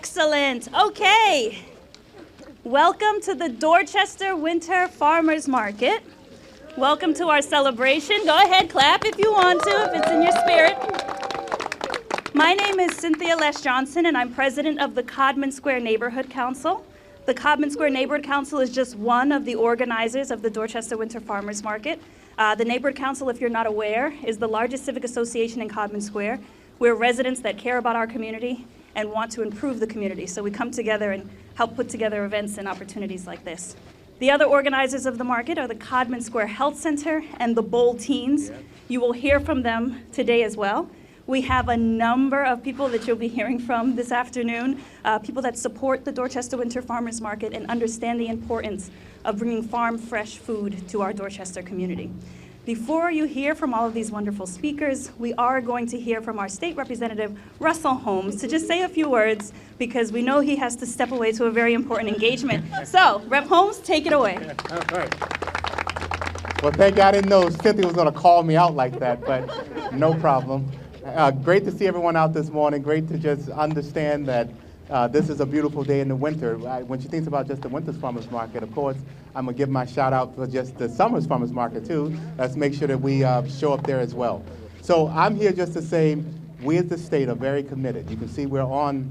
Excellent. Okay. Welcome to the Dorchester Winter Farmers Market. Welcome to our celebration. Go ahead, clap if you want to, if it's in your spirit. My name is Cynthia Les Johnson, and I'm president of the Codman Square Neighborhood Council. The Codman Square Neighborhood Council is just one of the organizers of the Dorchester Winter Farmers Market. The Neighborhood Council, if you're not aware, is the largest civic association in Codman Square. We're residents that care about our community and want to improve the community. So we come together and help put together events and opportunities like this. The other organizers of the market are the Codman Square Health Center and the Bold Teens. You will hear from them today as well. We have a number of people that you'll be hearing from this afternoon, people that support the Dorchester Winter Farmers Market and understand the importance of bringing farm fresh food to our Dorchester community. Before you hear from all of these wonderful speakers, we are going to hear from our state representative, Russell Holmes, to just say a few words because we know he has to step away to a very important engagement. So, Rep. Holmes, take it away. All right. Well, thank you. I didn't know Cynthia was going to call me out like that, but no problem. Great to see everyone out this morning. Great to just understand that this is a beautiful day in the winter. When she thinks about just the Winter Farmers Market, of course, I'm going to give my shout out for just the Summers Farmers Market too. Let's make sure that we show up there as well. So I'm here just to say we as the state are very committed. You can see we're on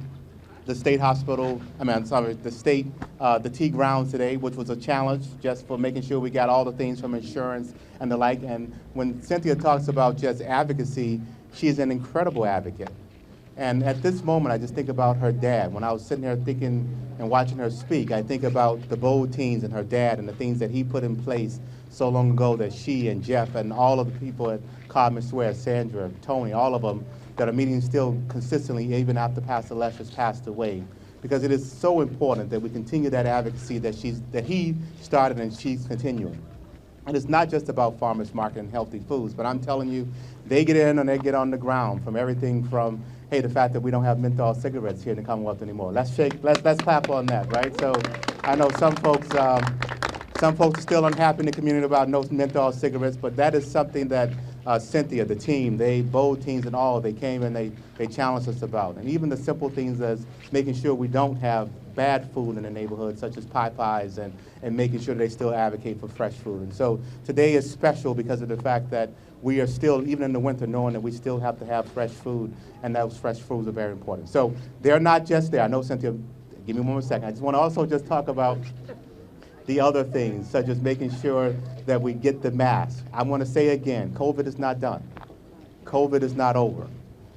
the state hospital, the T grounds today, which was a challenge just for making sure we got all the things from insurance and the like. And when Cynthia talks about just advocacy, she's an incredible advocate. And at this moment, I just think about her dad. When I was sitting there thinking and watching her speak, I think about the Bold Teens and her dad and the things that he put in place so long ago that she and Jeff and all of the people at Codman Square, Sandra, Tony, all of them, that are meeting still consistently even after Pastor Lesher's passed away. Because it is so important that we continue that advocacy that he started and she's continuing. And it's not just about farmers market and healthy foods, but I'm telling you, they get in and they get on the ground from everything from, hey, the fact that we don't have menthol cigarettes here in the Commonwealth anymore. Let's clap on that, right? So I know some folks are still unhappy in the community about no menthol cigarettes, but that is something that Cynthia, the team, Bold Teens and all, they came and they challenged us about. And even the simple things as making sure we don't have bad food in the neighborhood, such as pies and making sure they still advocate for fresh food. And so today is special because of the fact that we are still, even in the winter, knowing that we still have to have fresh food, and those fresh foods are very important. So they're not just there. I know, Cynthia, give me one more second. I just want to also just talk about the other things, such as making sure that we get the mask. I want to say again, COVID is not done. COVID is not over.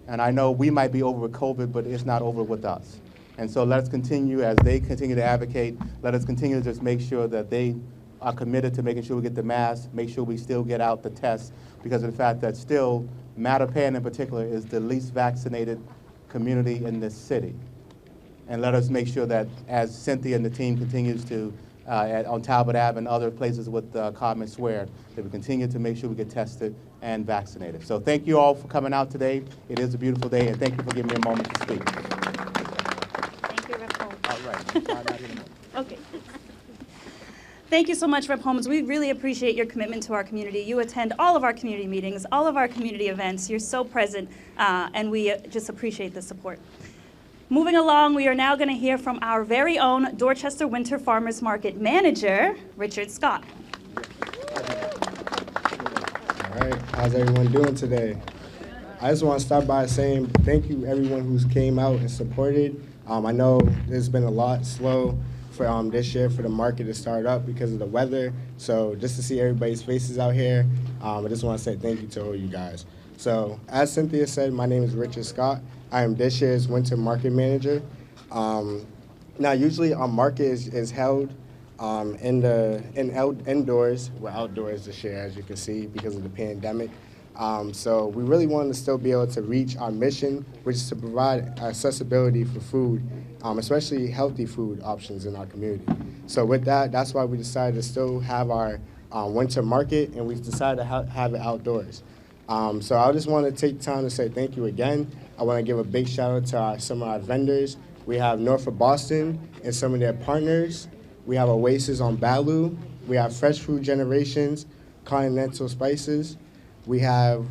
And I know we might be over with COVID, but it's not over with us. And so let's continue, as they continue to advocate, let us continue to just make sure that they are committed to making sure we get the mask, make sure we still get out the tests, because of the fact that still, Mattapan in particular is the least vaccinated community in this city. And let us make sure that as Cynthia and the team continues to, on Talbot Ave and other places with Codman Square, that we continue to make sure we get tested and vaccinated. So thank you all for coming out today. It is a beautiful day, and thank you for giving me a moment to speak. Thank you, Rep. Holmes. All right. Okay. Thank you so much, Rep. Holmes. We really appreciate your commitment to our community. You attend all of our community meetings, all of our community events. You're so present, and we just appreciate the support. Moving along, we are now going to hear from our very own Dorchester Winter Farmers Market manager, Richard Scott. All right, how's everyone doing today? I just want to start by saying thank you everyone who's came out and supported. I know it's been a lot slow for this year for the market to start up because of the weather. So just to see everybody's faces out here, I just want to say thank you to all you guys. So as Cynthia said, my name is Richard Scott. I am this year's winter market manager. Now usually our market is held indoors. We're outdoors this year, as you can see, because of the pandemic. So we really want to still be able to reach our mission, which is to provide accessibility for food, especially healthy food options in our community. So with that, that's why we decided to still have our winter market, and we decided to have it outdoors. So I just want to take time to say thank you again. I want to give a big shout out to some of our vendors. We have North of Boston and some of their partners. We have Oasis on Balu. We have Fresh Food Generations, Continental Spices. We have,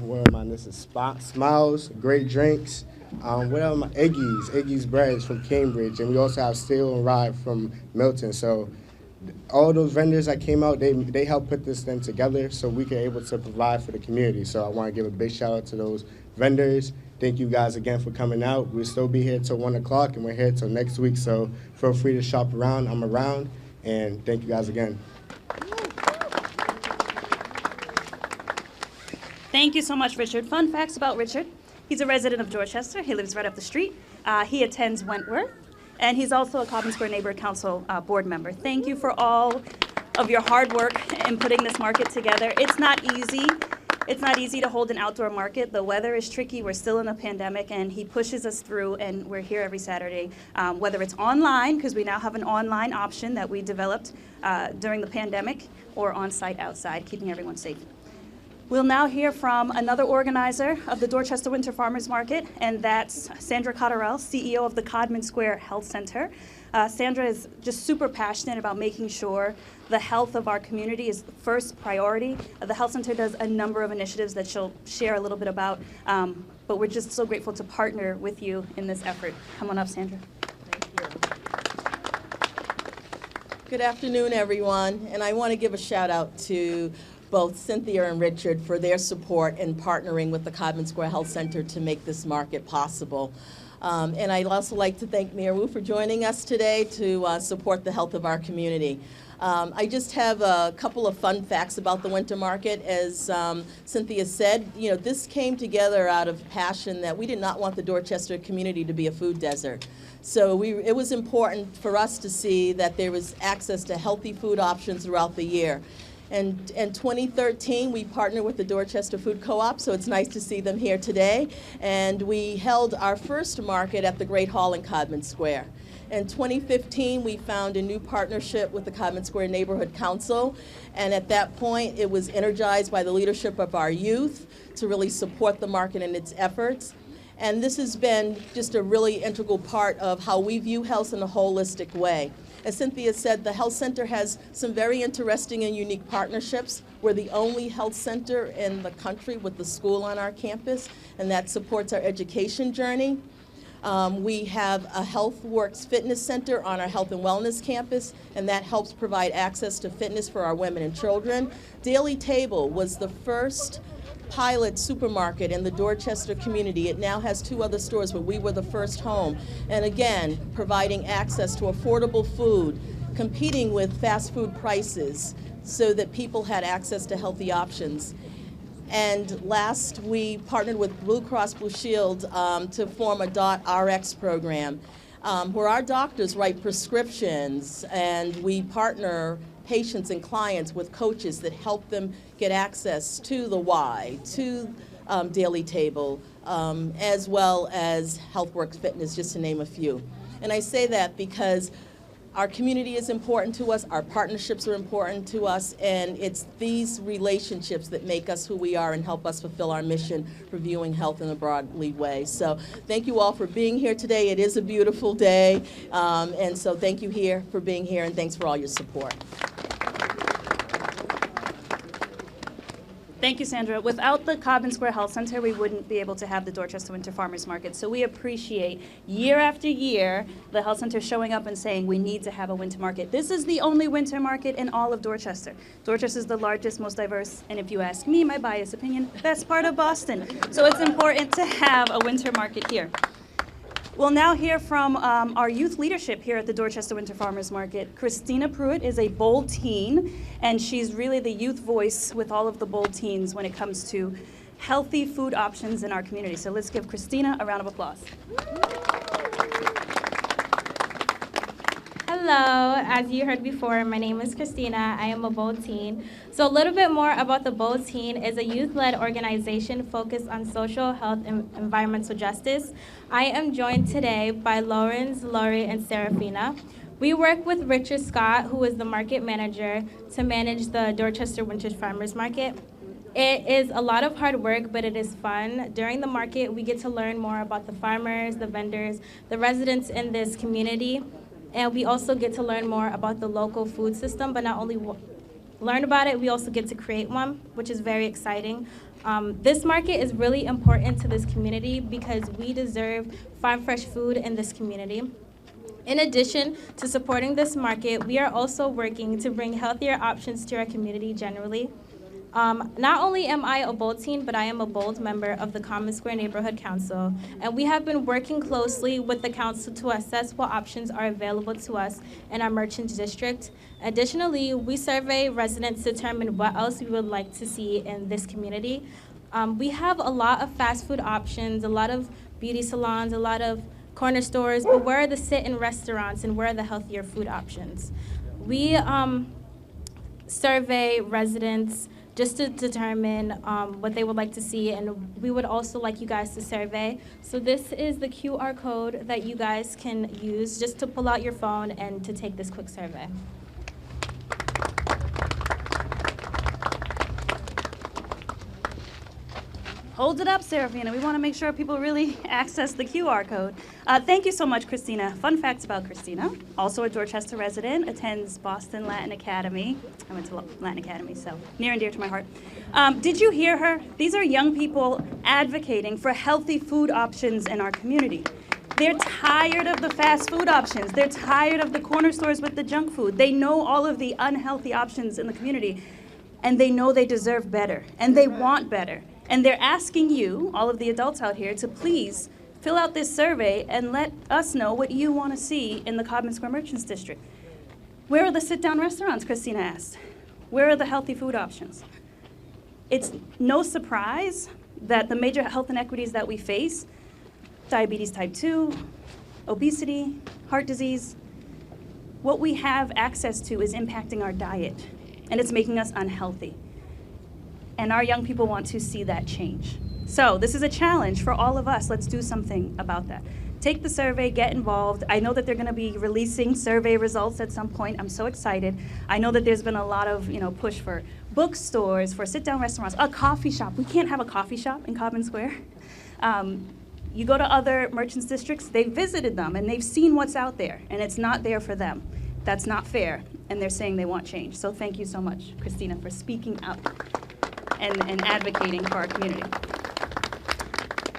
Smiles, Great Drinks, What are my Iggy's Breads from Cambridge, and we also have Steel and Rod from Milton. So all those vendors that came out, they helped put this thing together so we can able to provide for the community. So I want to give a big shout out to those vendors. Thank you guys again for coming out. We'll still be here till 1 o'clock, and we're here till next week. So feel free to shop around. I'm around, and thank you guys again. Thank you so much, Richard. Fun facts about Richard. He's a resident of Dorchester. He lives right up the street. He attends Wentworth, and he's also a Cobbin Square Neighborhood Council board member. Thank you for all of your hard work in putting this market together. It's not easy. It's not easy to hold an outdoor market. The weather is tricky. We're still in a pandemic, and he pushes us through, and we're here every Saturday, whether it's online, because we now have an online option that we developed during the pandemic, or on-site outside, keeping everyone safe. We'll now hear from another organizer of the Dorchester Winter Farmers Market, and that's Sandra Cotterell, CEO of the Codman Square Health Center. Sandra is just super passionate about making sure the health of our community is first priority. The Health Center does a number of initiatives that she'll share a little bit about, but we're just so grateful to partner with you in this effort. Come on up, Sandra. Thank you. Good afternoon, everyone, and I want to give a shout out to both Cynthia and Richard for their support in partnering with the Codman Square Health Center to make this market possible. And I'd also like to thank Mayor Wu for joining us today to support the health of our community. I just have a couple of fun facts about the winter market. As Cynthia said, you know, this came together out of passion that we did not want the Dorchester community to be a food desert. So it was important for us to see that there was access to healthy food options throughout the year. And in 2013, we partnered with the Dorchester Food Co-op, so it's nice to see them here today. And we held our first market at the Great Hall in Codman Square. In 2015, we found a new partnership with the Codman Square Neighborhood Council. And at that point, it was energized by the leadership of our youth to really support the market and its efforts. And this has been just a really integral part of how we view health in a holistic way. As Cynthia said, the health center has some very interesting and unique partnerships. We're the only health center in the country with the school on our campus, and that supports our education journey. We have a HealthWorks Fitness Center on our Health and Wellness campus, and that helps provide access to fitness for our women and children. Daily Table was the first pilot supermarket in the Dorchester community. It now has 2 other stores, but we were the first home. And again, providing access to affordable food, competing with fast food prices so that people had access to healthy options. And last, we partnered with Blue Cross Blue Shield to form a .RX program where our doctors write prescriptions, and we partner patients and clients with coaches that help them get access to the Y, to Daily Table, as well as HealthWorks Fitness, just to name a few. And I say that because our community is important to us, our partnerships are important to us, and it's these relationships that make us who we are and help us fulfill our mission for viewing health in a broadly way. So thank you all for being here today. It is a beautiful day, and so thank you here for being here, and thanks for all your support. Thank you, Sandra. Without the Codman Square Health Center, we wouldn't be able to have the Dorchester Winter Farmers Market. So we appreciate year after year the Health Center showing up and saying we need to have a winter market. This is the only winter market in all of Dorchester. Dorchester is the largest, most diverse, and if you ask me, my biased opinion, best part of Boston. So it's important to have a winter market here. We'll now hear from our youth leadership here at the Dorchester Winter Farmers Market. Christina Pruitt is a bold teen, and she's really the youth voice with all of the bold teens when it comes to healthy food options in our community. So let's give Christina a round of applause. Hello, as you heard before, my name is Christina. I am a Bold Teen. So a little bit more about the Bold Teen is a youth-led organization focused on social health and environmental justice. I am joined today by Lawrence, Laurie, and Serafina. We work with Richard Scott, who is the market manager, to manage the Dorchester Winter Farmers Market. It is a lot of hard work, but it is fun. During the market, we get to learn more about the farmers, the vendors, the residents in this community. And we also get to learn more about the local food system, but not only learn about it, we also get to create one, which is very exciting. This market is really important to this community because we deserve farm fresh food in this community. In addition to supporting this market, we are also working to bring healthier options to our community generally. Not only am I a Bold teen, but I am a Bold member of the Common Square Neighborhood Council, and we have been working closely with the council to assess what options are available to us in our merchant district. Additionally, we survey residents to determine what else we would like to see in this community. We have a lot of fast food options, a lot of beauty salons, a lot of corner stores, but where are the sit-in restaurants and where are the healthier food options? We survey residents just to determine what they would like to see, and we would also like you guys to survey. So this is the QR code that you guys can use just to pull out your phone and to take this quick survey. Hold it up, Serafina. We want to make sure people really access the QR code. Thank you so much, Christina. Fun facts about Christina. Also a Dorchester resident, attends Boston Latin Academy. I went to Latin Academy, so near and dear to my heart. Did you hear her? These are young people advocating for healthy food options in our community. They're tired of the fast food options. They're tired of the corner stores with the junk food. They know all of the unhealthy options in the community, and they know they deserve better, and they want better. And they're asking you, all of the adults out here, to please fill out this survey and let us know what you want to see in the Common Square Merchants District. Where are the sit-down restaurants, Christina asked? Where are the healthy food options? It's no surprise that the major health inequities that we face, diabetes type 2, obesity, heart disease, what we have access to is impacting our diet, and it's making us unhealthy. And our young people want to see that change. So this is a challenge for all of us. Let's do something about that. Take the survey, get involved. I know that they're going to be releasing survey results at some point. I'm so excited. I know that there's been a lot of push for bookstores, for sit-down restaurants, a coffee shop. We can't have a coffee shop in Common Square. You go to other merchants districts, they've visited them and they've seen what's out there, and it's not there for them. That's not fair, and they're saying they want change. So thank you so much, Christina, for speaking up and advocating for our community.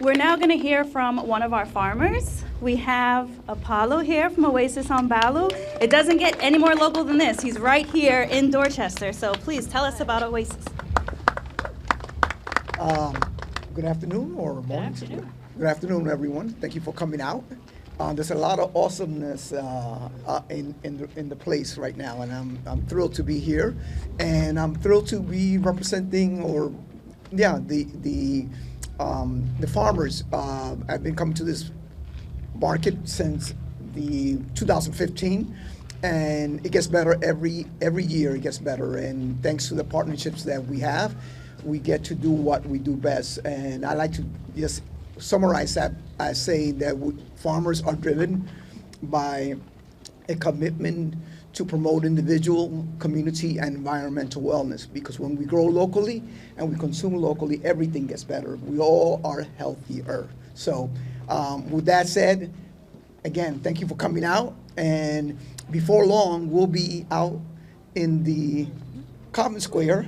We're now going to hear from one of our farmers. We have Apollo here from Oasis on Balu. It doesn't get any more local than this. He's right here in Dorchester. So please tell us about Oasis. Good afternoon or morning. Good afternoon. Good afternoon, everyone. Thank you for coming out. There's a lot of awesomeness in the place right now, and I'm thrilled to be here, and I'm thrilled to be representing, the farmers. I've been coming to this market since the 2015, and it gets better every year. It gets better, and thanks to the partnerships that we have, we get to do what we do best. And I like to just summarize that I say that farmers are driven by a commitment to promote individual, community, and environmental wellness, because when we grow locally and we consume locally, everything gets better. We all are healthier. So with that said, again, thank you for coming out, and before long, we'll be out in the Common Square.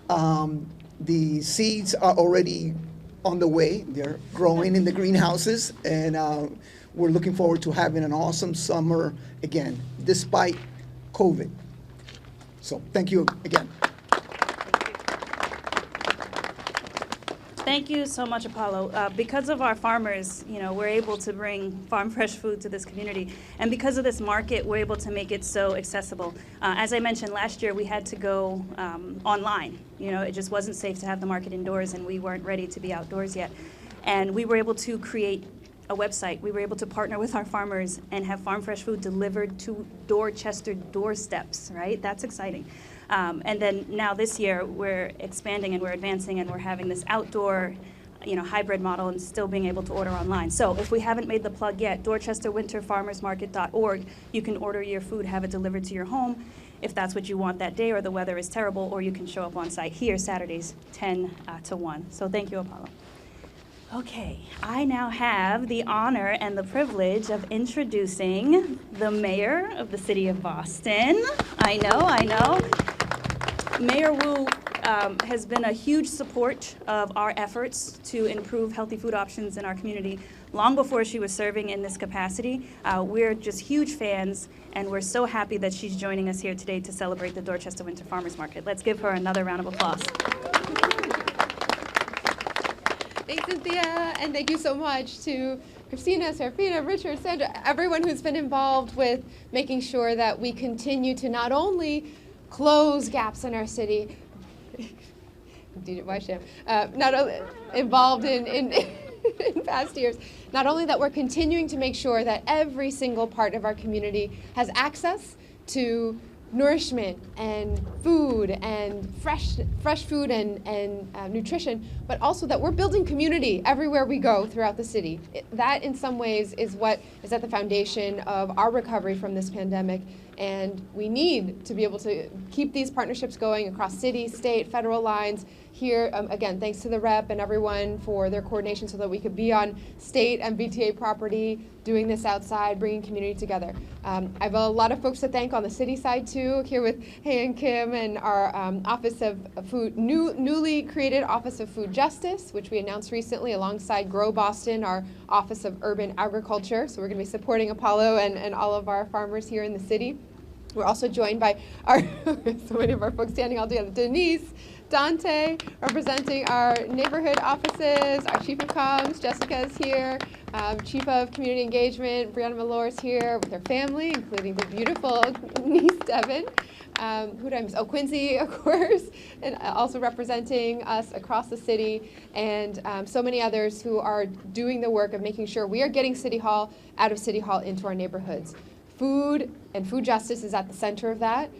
The seeds are already on the way. They're growing in the greenhouses, and we're looking forward to having an awesome summer again, despite COVID. So thank you again. Thank you so much, Apollo. Because of our farmers, we're able to bring farm fresh food to this community. And because of this market, we're able to make it so accessible. As I mentioned, last year we had to go online. It just wasn't safe to have the market indoors, and we weren't ready to be outdoors yet. And we were able to create a website. We were able to partner with our farmers and have farm fresh food delivered to Dorchester doorsteps, right? That's exciting. And then now this year, we're expanding and we're advancing, and we're having this outdoor, hybrid model, and still being able to order online. So if we haven't made the plug yet, DorchesterWinterFarmersMarket.org, you can order your food, have it delivered to your home, if that's what you want that day or the weather is terrible, or you can show up on site here Saturdays 10 to 1. So thank you, Apollo. Okay, I now have the honor and the privilege of introducing the mayor of the city of Boston. I know. Mayor Wu has been a huge support of our efforts to improve healthy food options in our community long before she was serving in this capacity. We're just huge fans, and we're so happy that she's joining us here today to celebrate the Dorchester Winter Farmers Market. Let's give her another round of applause. Thanks, Cynthia, and thank you so much to Christina, Serafina, Richard, Sandra, everyone who's been involved with making sure that we continue to not only close gaps in our city, not only involved in past years, not only that we're continuing to make sure that every single part of our community has access to nourishment and food and fresh food and nutrition, but also that we're building community everywhere we go throughout the city. That in some ways is what is at the foundation of our recovery from this pandemic, and we need to be able to keep these partnerships going across city, state, federal lines. Here, again, thanks to the rep and everyone for their coordination so that we could be on state and BTA property, doing this outside, bringing community together. I have a lot of folks to thank on the city side too, here with Hey and Kim and our Office of Food, newly created Office of Food Justice, which we announced recently alongside Grow Boston, our Office of Urban Agriculture. So we're going to be supporting Apollo and all of our farmers here in the city. We're also joined by our so many of our folks standing all together. Denise, Dante, representing our neighborhood offices, our Chief of Comms, Jessica is here, Chief of Community Engagement, Brianna Malore is here with her family, including the beautiful niece, Devin. Who did I miss? Oh, Quincy, of course, and also representing us across the city, and so many others who are doing the work of making sure we are getting City Hall out of City Hall into our neighborhoods. Food and food justice is at the center of that.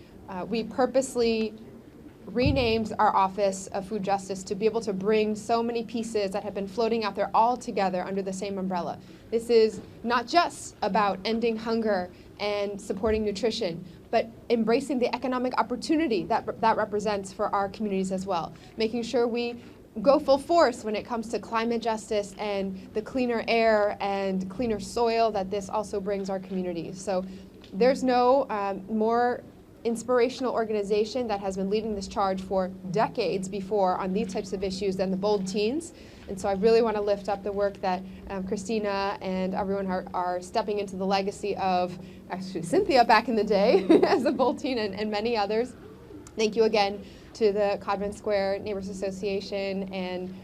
We purposely renamed our Office of Food Justice to be able to bring so many pieces that have been floating out there all together under the same umbrella. This is not just about ending hunger and supporting nutrition, but embracing the economic opportunity that represents for our communities as well. Making sure we go full force when it comes to climate justice and the cleaner air and cleaner soil that this also brings our communities. So there's no more inspirational organization that has been leading this charge for decades before on these types of issues than the Bold Teens. And so I really want to lift up the work that Christina and everyone are stepping into the legacy of actually Cynthia back in the day as a Bold Teen and many others. Thank you again to the Codman Square Neighbors Association and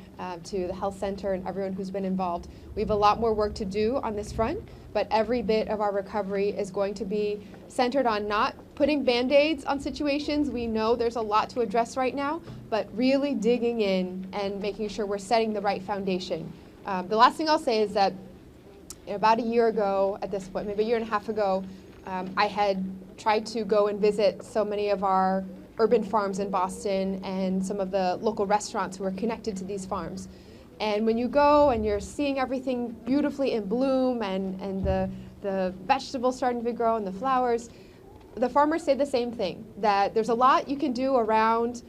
to the Health Center and everyone who's been involved. We have a lot more work to do on this front, but every bit of our recovery is going to be centered on not putting Band-Aids on situations. We know there's a lot to address right now, but really digging in and making sure we're setting the right foundation. The last thing I'll say is that about a year ago, at this point, maybe a year and a half ago, I had tried to go and visit so many of our urban farms in Boston and some of the local restaurants who are connected to these farms. And when you go and you're seeing everything beautifully in bloom and the vegetables starting to grow and the flowers, the farmers say the same thing, that there's a lot you can do around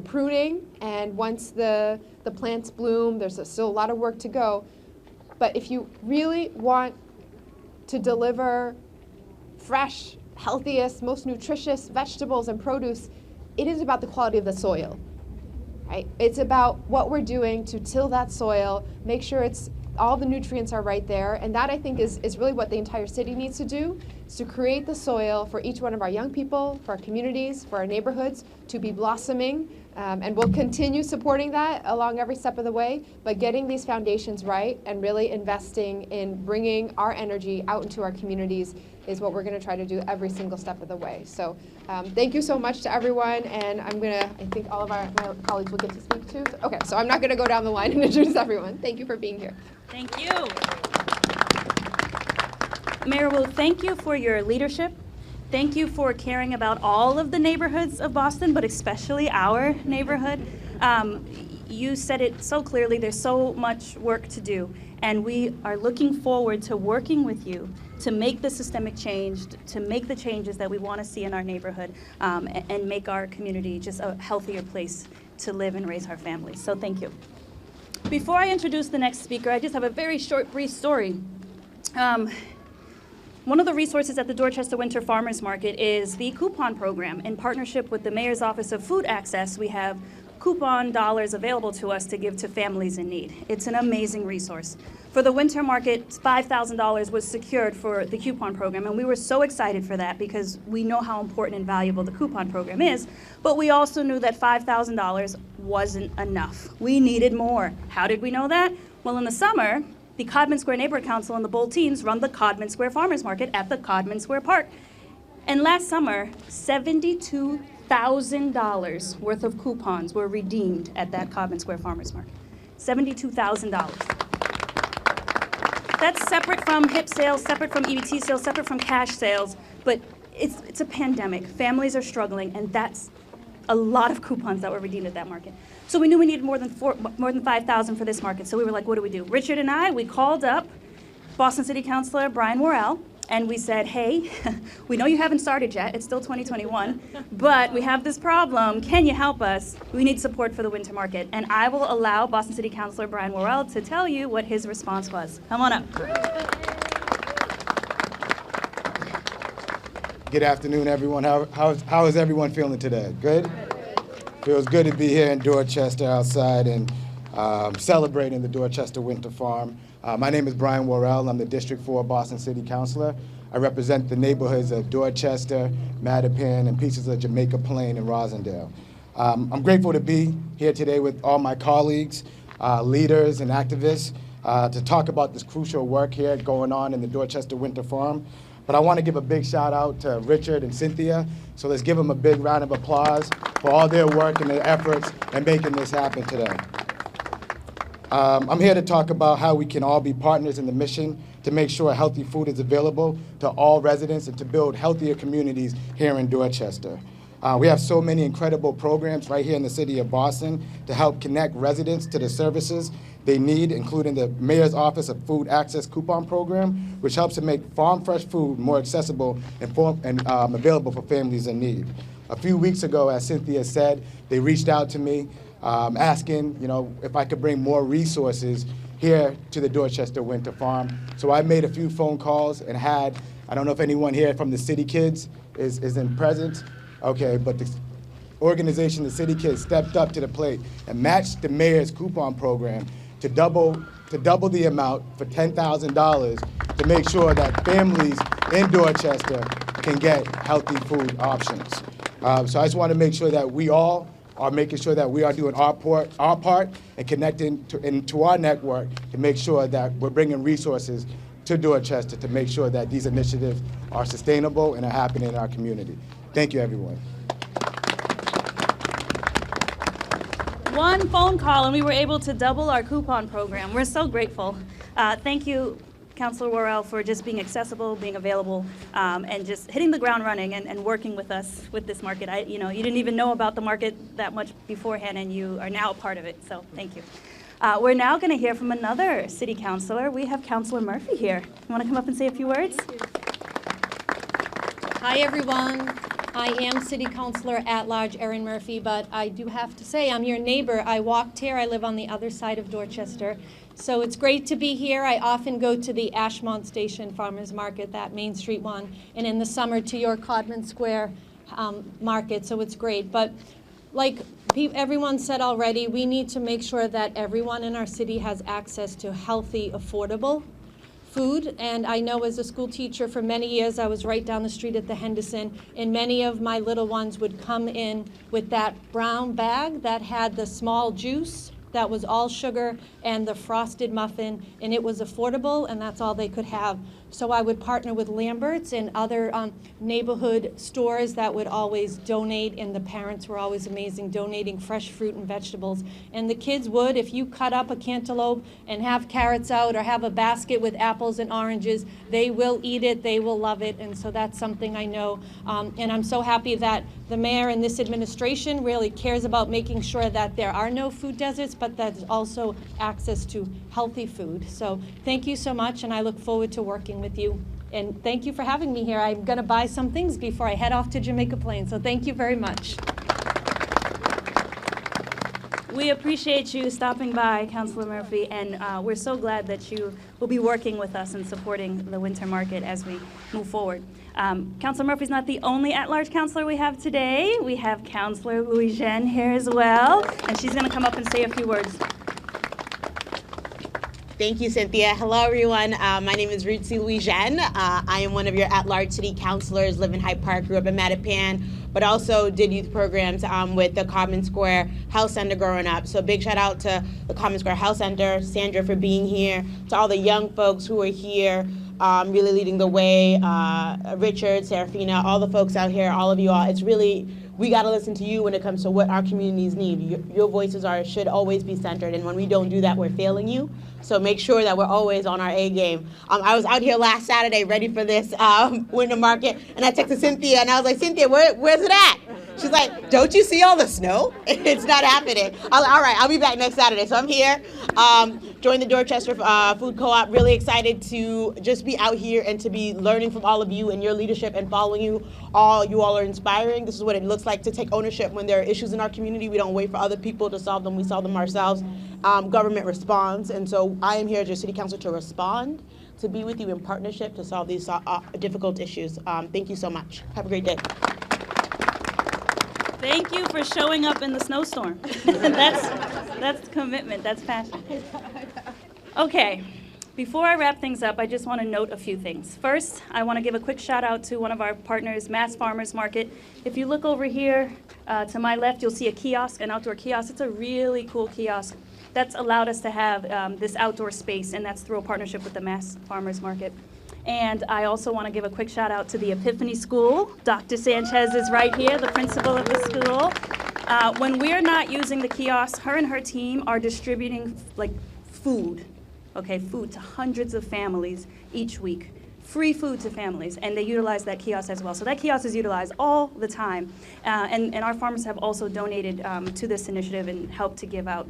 pruning, and once the plants bloom, there's still a lot of work to go. But if you really want to deliver fresh, healthiest, most nutritious vegetables and produce, it is about the quality of the soil, right? It's about what we're doing to till that soil, make sure all the nutrients are right there, and that I think is really what the entire city needs to do, is to create the soil for each one of our young people, for our communities, for our neighborhoods to be blossoming, and we'll continue supporting that along every step of the way, but getting these foundations right and really investing in bringing our energy out into our communities is what we're going to try to do every single step of the way. So thank you so much to everyone, and I think all of my colleagues will get to speak too. Okay, so I'm not going to go down the line and introduce everyone. Thank you for being here. Thank you. Mayor Wu, thank you for your leadership. Thank you for caring about all of the neighborhoods of Boston, but especially our neighborhood. You said it so clearly, there's so much work to do, and we are looking forward to working with you to make the systemic change, to make the changes that we want to see in our neighborhood, and make our community just a healthier place to live and raise our families. So thank you. Before I introduce the next speaker, I just have a very short, brief story. One of the resources at the Dorchester Winter Farmers Market is the coupon program. In partnership with the Mayor's Office of Food Access, we have coupon dollars available to us to give to families in need. It's an amazing resource. For the winter market, $5,000 was secured for the coupon program, and we were so excited for that because we know how important and valuable the coupon program is, but we also knew that $5,000 wasn't enough. We needed more. How did we know that? Well, in the summer, the Codman Square Neighborhood Council and the Bold Teens run the Codman Square Farmers Market at the Codman Square Park. And last summer, $72,000 worth of coupons were redeemed at that Codman Square Farmers Market. $72,000. That's separate from HIP sales, separate from EBT sales, separate from cash sales, but it's a pandemic. Families are struggling, and that's a lot of coupons that were redeemed at that market. So we knew we needed more than 5,000 for this market, so we were like, what do we do? Richard and I, we called up Boston City Councilor Brian Worrell, and we said, hey, we know you haven't started yet, it's still 2021, but we have this problem, can you help us? We need support for the winter market. And I will allow Boston City Councilor Brian Worrell to tell you what his response was. Come on up. Good afternoon, everyone. How is everyone feeling today? Good? Feels good to be here in Dorchester outside and celebrating the Dorchester Winter Farm. My name is Brian Worrell. I'm the District 4 Boston City Councilor. I represent the neighborhoods of Dorchester, Mattapan, and pieces of Jamaica Plain and Rosendale. I'm grateful to be here today with all my colleagues, leaders, and activists to talk about this crucial work here going on in the Dorchester Winter Farm. But I want to give a big shout out to Richard and Cynthia. So let's give them a big round of applause for all their work and their efforts in making this happen today. I'm here to talk about how we can all be partners in the mission to make sure healthy food is available to all residents and to build healthier communities here in Dorchester. We have so many incredible programs right here in the city of Boston to help connect residents to the services they need, including the Mayor's Office of Food Access Coupon Program, which helps to make farm fresh food more accessible and available for families in need. A few weeks ago, as Cynthia said, they reached out to me asking, if I could bring more resources here to the Dorchester Winter Farm. So I made a few phone calls and I don't know if anyone here from the City Kids is in presence. Okay, but the organization, the City Kids, stepped up to the plate and matched the mayor's coupon program to double the amount for $10,000 to make sure that families in Dorchester can get healthy food options. So I just want to make sure that we all are making sure that we are doing our part and connecting to our network to make sure that we're bringing resources to Dorchester to make sure that these initiatives are sustainable and are happening in our community. Thank you, everyone. One phone call and we were able to double our coupon program. We're so grateful. Thank you, Councilor Worrell, for just being accessible, being available, and just hitting the ground running and working with us with this market. You didn't even know about the market that much beforehand, and you are now a part of it, so thank you. We're now going to hear from another city councilor. We have Councilor Murphy here. You want to come up and say a few words? Hi, everyone. I am City Councilor at Large Erin Murphy, but I do have to say I'm your neighbor. I walked here. I live on the other side of Dorchester. So it's great to be here. I often go to the Ashmont Station Farmers Market, that Main Street one, and in the summer to your Codman Square market, so it's great. But like everyone said already, we need to make sure that everyone in our city has access to healthy, affordable food. And I know as a school teacher for many years, I was right down the street at the Henderson, and many of my little ones would come in with that brown bag that had the small juice that was all sugar and the frosted muffin, and it was affordable, and that's all they could have. So I would partner with Lambert's and other neighborhood stores that would always donate, and the parents were always amazing, donating fresh fruit and vegetables. And the kids would, if you cut up a cantaloupe and have carrots out or have a basket with apples and oranges, they will eat it, they will love it, and so that's something I know. And I'm so happy that the mayor and this administration really cares about making sure that there are no food deserts, but that there's also access to healthy food. So thank you so much, and I look forward to working with you. And thank you for having me here. I'm going to buy some things before I head off to Jamaica Plain, so thank you very much. We appreciate you stopping by, Councilor Murphy, and we're so glad that you will be working with us and supporting the winter market as we move forward. Councilor Murphy's not the only at-large councilor we have today. We have Councilor Louis-Jeanne here as well, and she's going to come up and say a few words. Thank you, Cynthia. Hello, everyone. My name is Ruthie Louis-Jeanne. I am one of your at-large city councilors, live in Hyde Park, grew up in Mattapan, but also did youth programs with the Common Square Health Center growing up. So big shout out to the Common Square Health Center, Sandra for being here, to all the young folks who are here, really leading the way, Richard, Serafina, all the folks out here, all of you all. It's really, we got to listen to you when it comes to what our communities need. Your voices should always be centered, and when we don't do that, we're failing you. So make sure that we're always on our A game. I was out here last Saturday ready for this winter market, and I texted Cynthia, and I was like, Cynthia, where's it at? She's like, don't you see all the snow? It's not happening. I was like, all right, I'll be back next Saturday. So I'm here, joined the Dorchester Food Co-op, really excited to just be out here and to be learning from all of you and your leadership and following you. You all are inspiring. This is what it looks like to take ownership when there are issues in our community. We don't wait for other people to solve them. We solve them ourselves. Government responds, and so I am here as your city council to respond, to be with you in partnership to solve these difficult issues. Thank you so much. Have a great day. Thank you for showing up in the snowstorm. That's commitment, that's passion. Okay, before I wrap things up, I just want to note a few things. First, I want to give a quick shout out to one of our partners, Mass Farmers Market. If you look over here to my left, you'll see a kiosk, an outdoor kiosk. It's a really cool kiosk that's allowed us to have this outdoor space, and that's through a partnership with the Mass Farmers Market. And I also want to give a quick shout out to the Epiphany School. Dr. Sanchez is right here, the principal of the school. When we're not using the kiosk, her and her team are distributing food, food to hundreds of families each week. Free food to families, and they utilize that kiosk as well. So that kiosk is utilized all the time. And our farmers have also donated to this initiative and helped to give out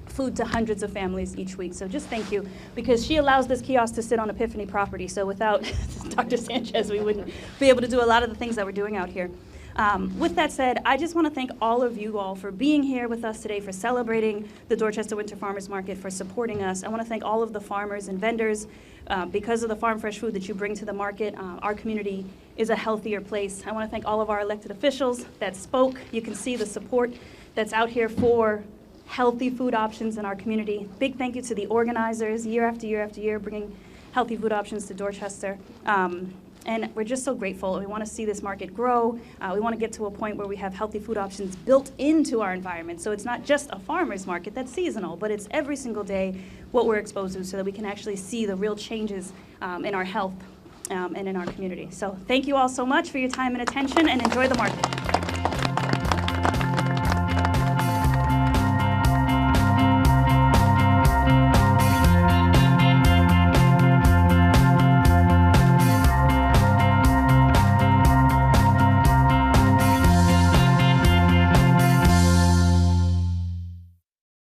food to hundreds of families each week. So just thank you, because she allows this kiosk to sit on Epiphany property. So without Dr. Sanchez, we wouldn't be able to do a lot of the things that we're doing out here. With that said, I just want to thank all of you all for being here with us today, for celebrating the Dorchester Winter Farmers Market, for supporting us. I want to thank all of the farmers and vendors. Because of the farm fresh food that you bring to the market, our community is a healthier place. I want to thank all of our elected officials that spoke. You can see the support that's out here for healthy food options in our community. Big thank you to the organizers, year after year after year, bringing healthy food options to Dorchester. And we're just so grateful. We want to see this market grow. We want to get to a point where we have healthy food options built into our environment. So it's not just a farmer's market that's seasonal, but it's every single day what we're exposed to, so that we can actually see the real changes in our health and in our community. So thank you all so much for your time and attention, and enjoy the market.